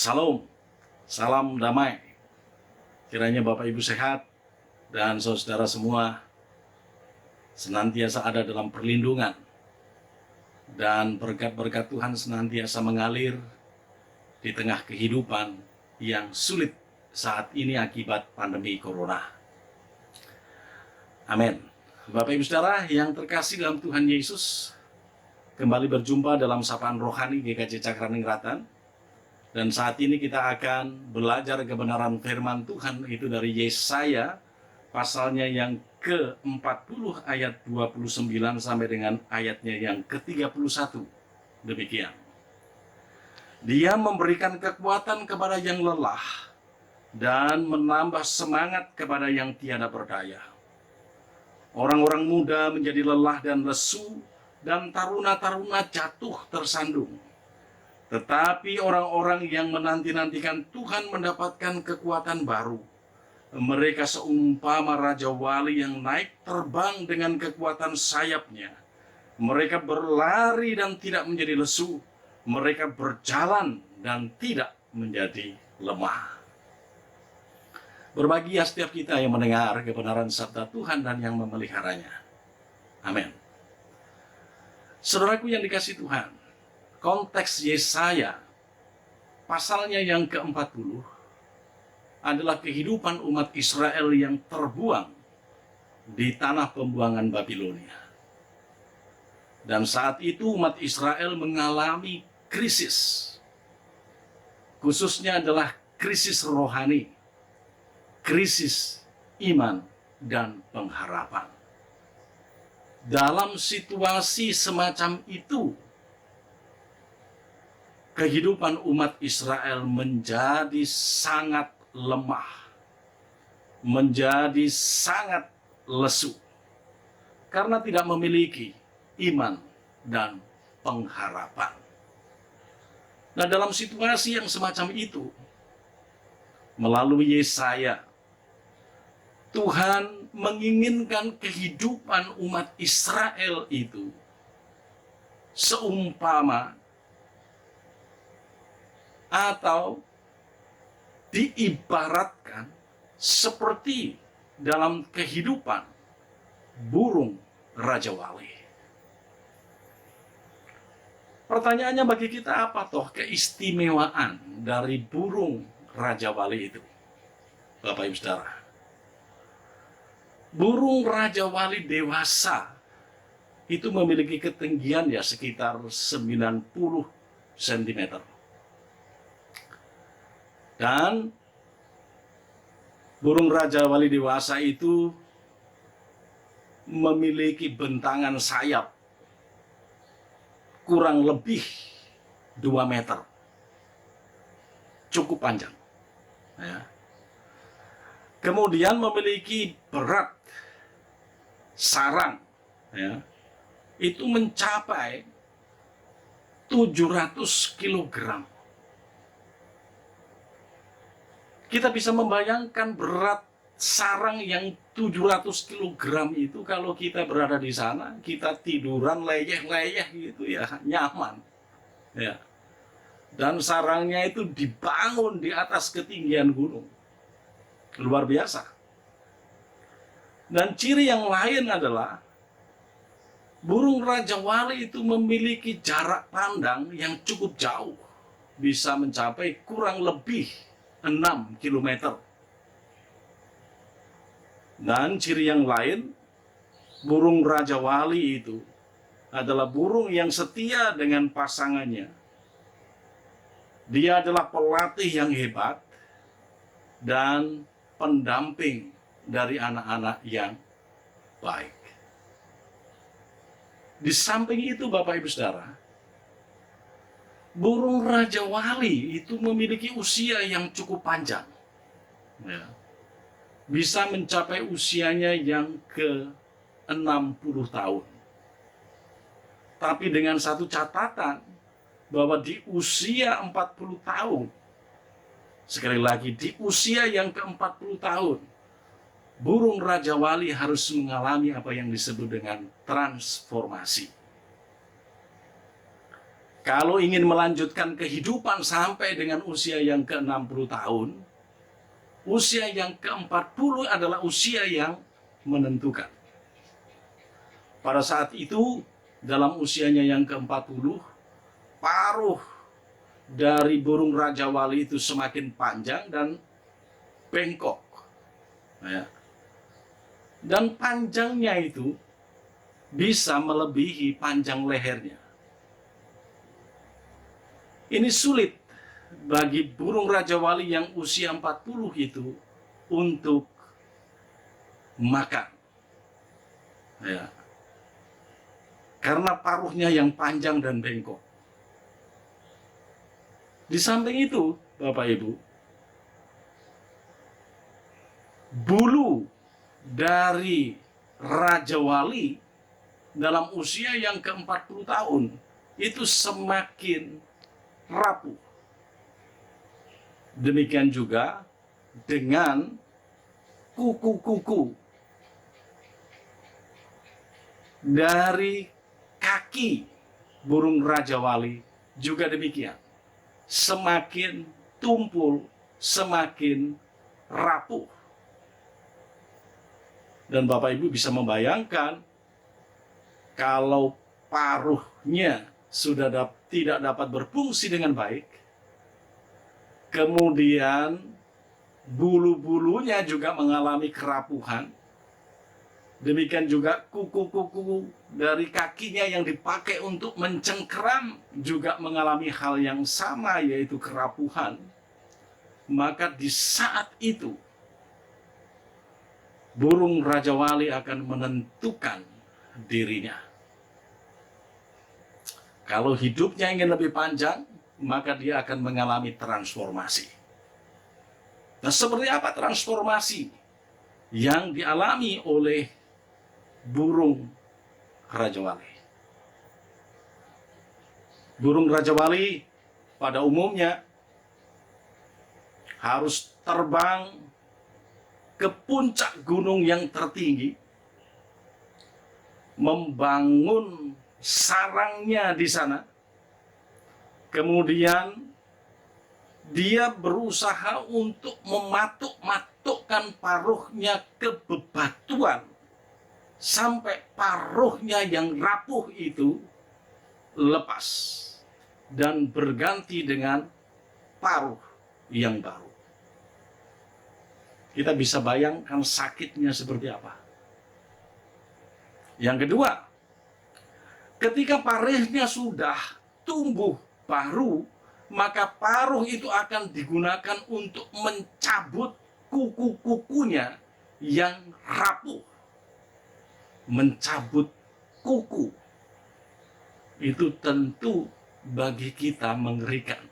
Salam, salam damai. Kiranya Bapak Ibu sehat dan saudara semua senantiasa ada dalam perlindungan dan berkat-berkat Tuhan senantiasa mengalir di tengah kehidupan yang sulit saat ini akibat pandemi Corona. Amin. Bapak Ibu Saudara yang terkasih dalam Tuhan Yesus, kembali berjumpa dalam sapaan rohani GKJ Cakraningrat. Dan saat ini kita akan belajar kebenaran firman Tuhan itu dari Yesaya pasalnya yang ke-40 ayat 29 sampai dengan ayatnya yang ke-31. Demikian. Dia memberikan kekuatan kepada yang lelah dan menambah semangat kepada yang tiada berdaya. Orang-orang muda menjadi lelah dan lesu dan taruna-taruna jatuh tersandung. Tetapi orang-orang yang menanti-nantikan Tuhan mendapatkan kekuatan baru. Mereka seumpama Raja Wali yang naik terbang dengan kekuatan sayapnya. Mereka berlari dan tidak menjadi lesu. Mereka berjalan dan tidak menjadi lemah. Berbahagia setiap kita yang mendengar kebenaran sabda Tuhan dan yang memeliharanya. Amin. Saudaraku yang dikasihi Tuhan, konteks Yesaya pasalnya yang ke-40 adalah kehidupan umat Israel yang terbuang di tanah pembuangan Babilonia. Dan saat itu umat Israel mengalami krisis. Khususnya adalah krisis rohani, krisis iman dan pengharapan. Dalam situasi semacam itu, kehidupan umat Israel menjadi sangat lemah, menjadi sangat lesu, karena tidak memiliki iman dan pengharapan. Nah, dalam situasi yang semacam itu, melalui Yesaya, Tuhan menginginkan kehidupan umat Israel itu seumpama atau diibaratkan seperti dalam kehidupan burung Raja Wali. Pertanyaannya bagi kita, apa toh keistimewaan dari burung Raja Wali itu? Bapak Ibu Saudara, burung Raja Wali dewasa itu memiliki ketinggian ya sekitar 90 cm. Dan burung Raja Wali dewasa itu memiliki bentangan sayap kurang lebih 2 meter. Cukup panjang. Ya. Kemudian memiliki berat sarang, ya, itu mencapai 700 kilogram. Kita bisa membayangkan berat sarang yang 700 kg itu, kalau kita berada di sana, kita tiduran leyeh-leyeh gitu ya, nyaman. Ya. Dan sarangnya itu dibangun di atas ketinggian gunung. Luar biasa. Dan ciri yang lain adalah burung Raja Wali itu memiliki jarak pandang yang cukup jauh. Bisa mencapai kurang lebih 6 km. Dan ciri yang lain, burung Raja Wali itu adalah burung yang setia dengan pasangannya. Dia adalah pelatih yang hebat dan pendamping dari anak-anak yang baik. Di samping itu Bapak Ibu Saudara, burung Raja Wali itu memiliki usia yang cukup panjang. Ya. Bisa mencapai usianya yang ke-60 tahun. Tapi dengan satu catatan, bahwa di usia 40 tahun, sekali lagi di usia yang ke-40 tahun, burung Raja Wali harus mengalami apa yang disebut dengan transformasi. Kalau ingin melanjutkan kehidupan sampai dengan usia yang ke-60 tahun, usia yang ke-40 adalah usia yang menentukan. Pada saat itu, dalam usianya yang ke-40, paruh dari burung Raja Wali itu semakin panjang dan bengkok. Ya. Dan panjangnya itu bisa melebihi panjang lehernya. Ini sulit bagi burung Raja Wali yang usia 40 itu untuk makan. Ya. Karena paruhnya yang panjang dan bengkok. Di samping itu, Bapak Ibu, bulu dari Raja Wali dalam usia yang ke-40 tahun itu semakin rapuh. Demikian juga dengan kuku-kuku dari kaki burung Raja Wali juga demikian. Semakin tumpul, semakin rapuh. Dan Bapak Ibu bisa membayangkan kalau paruhnya sudah tidak dapat berfungsi dengan baik, kemudian bulu-bulunya juga mengalami kerapuhan, demikian juga kuku-kuku dari kakinya yang dipakai untuk mencengkeram juga mengalami hal yang sama, yaitu kerapuhan. Maka di saat itu burung Raja Wali akan menentukan dirinya. Kalau hidupnya ingin lebih panjang, maka dia akan mengalami transformasi. Nah, seperti apa transformasi yang dialami oleh burung Raja Wali? Burung Raja Wali pada umumnya harus terbang ke puncak gunung yang tertinggi, membangun sarangnya di sana. Kemudian dia berusaha untuk mematuk-matukkan paruhnya ke bebatuan sampai paruhnya yang rapuh itu lepas dan berganti dengan paruh yang baru. Kita bisa bayangkan sakitnya seperti apa. Yang kedua, ketika paruhnya sudah tumbuh baru, maka paruh itu akan digunakan untuk mencabut kuku-kukunya yang rapuh. Mencabut kuku itu tentu bagi kita mengerikan.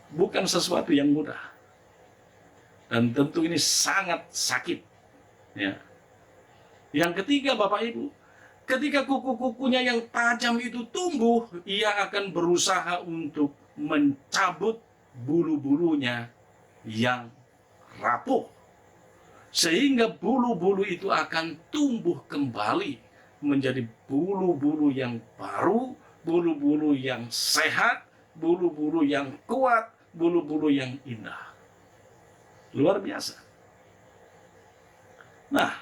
Bukan sesuatu yang mudah. Dan tentu ini sangat sakit. Ya. Yang ketiga, Bapak Ibu, ketika kuku-kukunya yang tajam itu tumbuh, ia akan berusaha untuk mencabut bulu-bulunya yang rapuh. Sehingga bulu-bulu itu akan tumbuh kembali menjadi bulu-bulu yang baru, bulu-bulu yang sehat, bulu-bulu yang kuat, bulu-bulu yang indah. Luar biasa. Nah,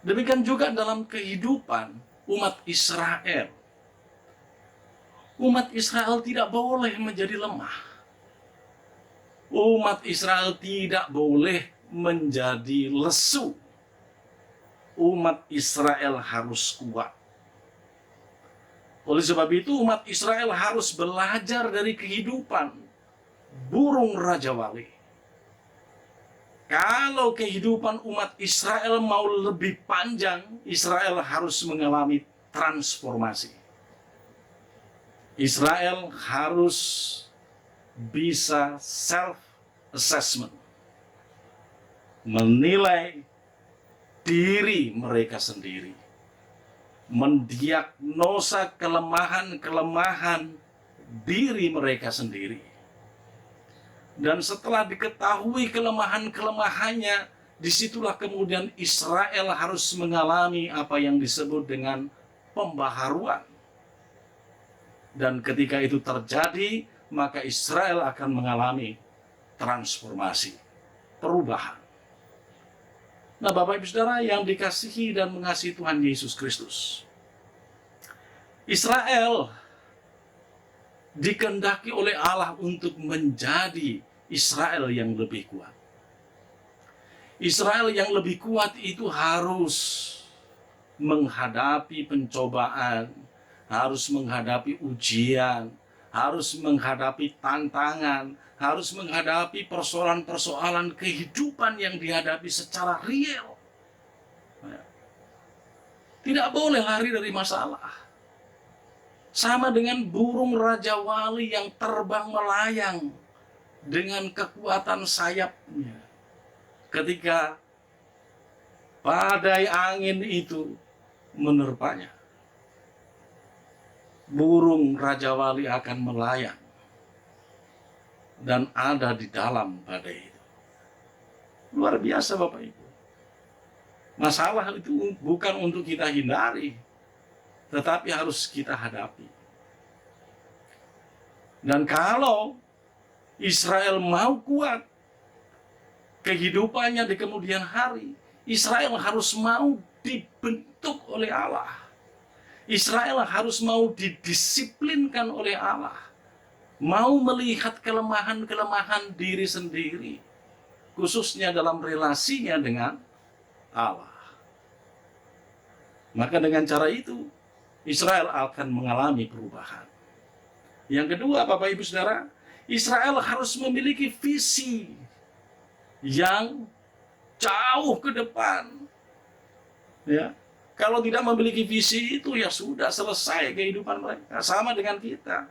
demikian juga dalam kehidupan umat Israel. Umat Israel tidak boleh menjadi lemah. Umat Israel tidak boleh menjadi lesu. Umat Israel harus kuat. Oleh sebab itu umat Israel harus belajar dari kehidupan burung Raja Wali. Kalau kehidupan umat Israel mau lebih panjang, Israel harus mengalami transformasi. Israel harus bisa self-assessment, menilai diri mereka sendiri, mendiagnosa kelemahan-kelemahan diri mereka sendiri. Dan setelah diketahui kelemahan-kelemahannya, disitulah kemudian Israel harus mengalami apa yang disebut dengan pembaharuan. Dan ketika itu terjadi, maka Israel akan mengalami transformasi, perubahan. Nah, Bapak Ibu Saudara yang dikasihi dan mengasihi Tuhan Yesus Kristus, Israel dikehendaki oleh Allah untuk menjadi Israel yang lebih kuat. Israel yang lebih kuat itu harus menghadapi pencobaan, harus menghadapi ujian, harus menghadapi tantangan, harus menghadapi persoalan-persoalan kehidupan yang dihadapi secara real. Tidak boleh lari dari masalah. Sama dengan burung Raja Wali yang terbang melayang dengan kekuatan sayapnya. Ketika badai angin itu menerpanya, burung Raja Wali akan melayang dan ada di dalam badai itu. Luar biasa Bapak Ibu. Masalah itu bukan untuk kita hindari, tetapi harus kita hadapi. Dan kalau Israel mau kuat kehidupannya di kemudian hari, Israel harus mau dibentuk oleh Allah. Israel harus mau didisiplinkan oleh Allah. Mau melihat kelemahan-kelemahan diri sendiri, khususnya dalam relasinya dengan Allah. Maka dengan cara itu, Israel akan mengalami perubahan. Yang kedua, Bapak Ibu Saudara, Israel harus memiliki visi yang jauh ke depan. Ya, kalau tidak memiliki visi itu, ya sudah selesai kehidupan mereka. Sama dengan kita.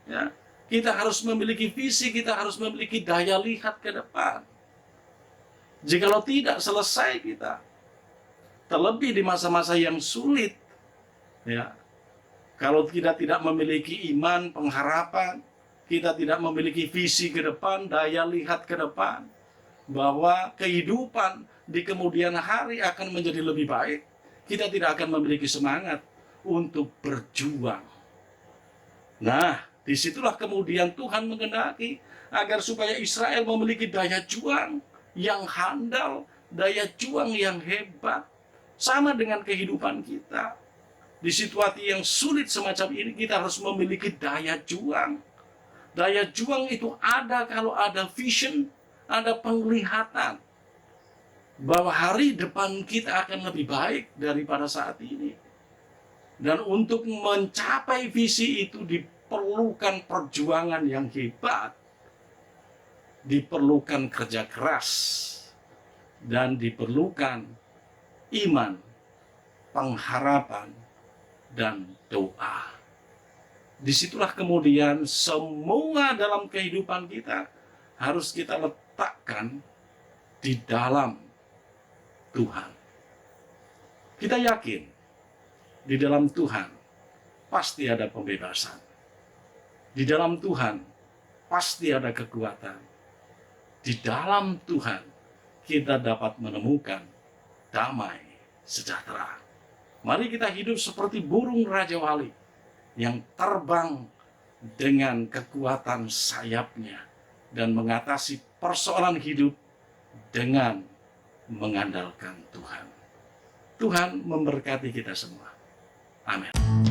Ya, kita harus memiliki visi, kita harus memiliki daya lihat ke depan. Jikalau tidak, selesai kita. Terlebih di masa-masa yang sulit. Ya, kalau kita tidak memiliki iman, pengharapan, kita tidak memiliki visi ke depan, daya lihat ke depan, bahwa kehidupan di kemudian hari akan menjadi lebih baik, kita tidak akan memiliki semangat untuk berjuang. Nah, disitulah kemudian Tuhan menghendaki agar supaya Israel memiliki daya juang yang handal, daya juang yang hebat. Sama dengan kehidupan kita. Di situasi yang sulit semacam ini, kita harus memiliki daya juang. Daya juang itu ada kalau ada vision, ada penglihatan bahwa hari depan kita akan lebih baik daripada saat ini. Dan untuk mencapai visi itu diperlukan perjuangan yang hebat, diperlukan kerja keras, dan diperlukan iman, pengharapan, dan doa. Disitulah kemudian semua dalam kehidupan kita harus kita letakkan di dalam Tuhan. Kita yakin di dalam Tuhan pasti ada pembebasan. Di dalam Tuhan pasti ada kekuatan. Di dalam Tuhan kita dapat menemukan damai sejahtera. Mari kita hidup seperti burung Raja Wali yang terbang dengan kekuatan sayapnya dan mengatasi persoalan hidup dengan mengandalkan Tuhan. Tuhan memberkati kita semua. Amin.